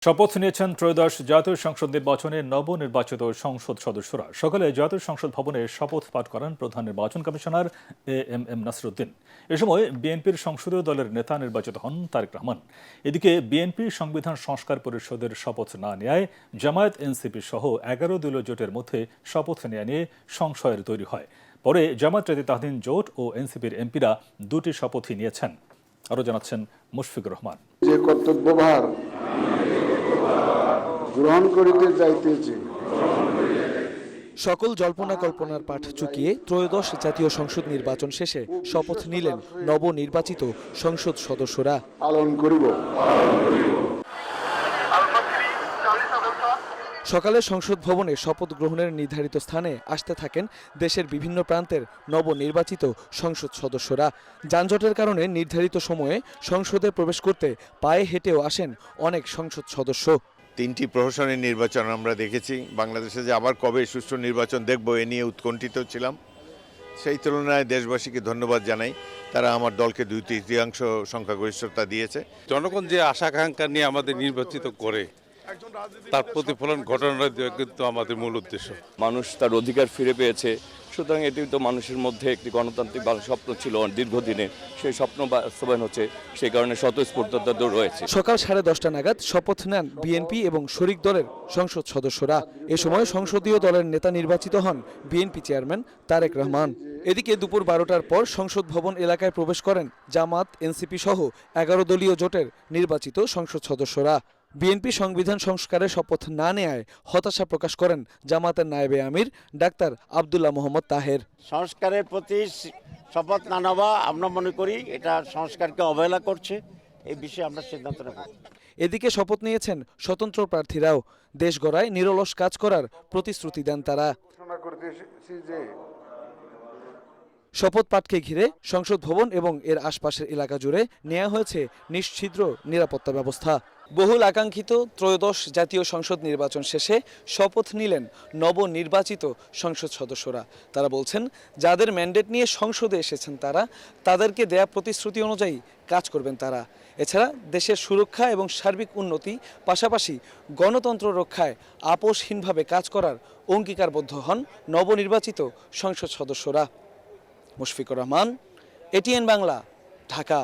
শপথ নিয়েছেন ত্রয়োদশ জাতীয় সংসদ নির্বাচনে নবনির্বাচিত সংসদ সদস্যরা। সকালে জাতীয় সংসদ ভবনে শপথ পাঠ করেন প্রধান নির্বাচন কমিশনার এম নাসিরুদ্দিন। এ সময় বিএনপির সংসদীয় দলের নেতা নির্বাচিত হন তারেক রহমান। এদিকে বিএনপি সংবিধান সংস্কার পরিষদের শপথ না নেয় জামায়াত এনসিপি সহ 11 দলীয় জোটের মধ্যে শপথ নেওয়া নিয়ে সংশয়ের তৈরি হয়। পরে জামায়াত তহদিন জোট ও এনসিপির এমপিরা দুটি শপথই নিয়েছেন। আরও জানাচ্ছেন মুশফিকুর রহমান। যে কর্তব্যভার গ্রহণ করিতে যাইতেছি। সকল জল্পনা কল্পনার পাঠ চুকিয়ে ত্রয়োদশ জাতীয় সংসদ নির্বাচন শেষে শপথ নিলেন নবনির্বাচিত সংসদ সদস্যরা। পালন করিব। সকালে সংসদ ভবনে শপথ গ্রহণের নির্ধারিত স্থানে আসতে থাকেন দেশের বিভিন্ন প্রান্তের নবনির্বাচিত সংসদ সদস্যরা। যানজটের কারণে নির্ধারিত সময়ে সংসদে প্রবেশ করতে পায়ে হেঁটেও আসেন অনেক সংসদ সদস্য। 3টি প্রহসনের নির্বাচন আমরা দেখেছি। বাংলাদেশে যে আবার কবে সুষ্ঠু নির্বাচন দেখব এ নিয়ে উৎকণ্ঠিত ছিলাম। সেই তুলনায় দেশবাসীকে ধন্যবাদ জানাই, তারা আমার দলকে 2/3 সংখ্যাগরিষ্ঠতা দিয়েছে। জনগণ যে আশা আকাঙ্ক্ষা নিয়ে আমাদের নির্বাচিত করে তার প্রতিফলন ঘটানো দেওয়া কিন্তু আমাদের মূল উদ্দেশ্য। মানুষ তার অধিকার ফিরে পেয়েছে, সুতরাং এটি তো মানুষের মধ্যে একটি গণতান্ত্রিক স্বপ্ন ছিল দীর্ঘদিনের, সেই স্বপ্ন বাস্তবায়ন হচ্ছে, সেই কারণে স্বতঃস্ফূর্ততা রয়েছে। সকাল 10:30 নাগাদ শপথ নেন বিএনপি এবং শরিক দলের সংসদ সদস্যরা। এ সময় সংসদীয় দলের নেতা নির্বাচিত হন বিএনপি চেয়ারম্যান তারেক রহমান। এদিকে দুপুর 12টার পর সংসদ ভবন এলাকায় প্রবেশ করেন জামাত এনসিপি সহ 11 দলীয় জোটের নির্বাচিত সংসদ সদস্যরা। বিএনপি সংবিধান সংস্কারের শপথ না নেয়ায় হতাশা প্রকাশ করেন জামাতের নায়েবে আমির ডাক্তার আব্দুল্লাহ মোহাম্মদ তাহের। সংস্কারের প্রতি শপথ না নেওয়া আমরা মনে করি এটা সংস্কারকে অবহেলা করছে, এই বিষয়ে আমরা সিদ্ধান্ত নেব। এদিকে শপথ নিয়েছেন স্বতন্ত্র প্রার্থীরাও। দেশ গড়ায় নিরলস কাজ করার প্রতিশ্রুতি দেন তারা। শপথ পাঠকে ঘিরে সংসদ ভবন এবং এর আশপাশের এলাকা জুড়ে নেওয়া হয়েছে নিশ্ছিদ্র নিরাপত্তা ব্যবস্থা। বহুল আকাঙ্ক্ষিত ত্রয়োদশ জাতীয় সংসদ নির্বাচন শেষে শপথ নিলেন নবনির্বাচিত সংসদ সদস্যরা। তারা বলছেন, যাদের ম্যান্ডেট নিয়ে সংসদে এসেছেন তাদেরকে দেয়া প্রতিশ্রুতি অনুযায়ী কাজ করবেন তারা। এছাড়া দেশের সুরক্ষা এবং সার্বিক উন্নতি, পাশাপাশি গণতন্ত্র রক্ষায় আপোষহীনভাবে কাজ করার অঙ্গীকারবদ্ধ হন নবনির্বাচিত সংসদ সদস্যরা। মুশফিকুর রহমান, এটিএন বাংলা, ঢাকা।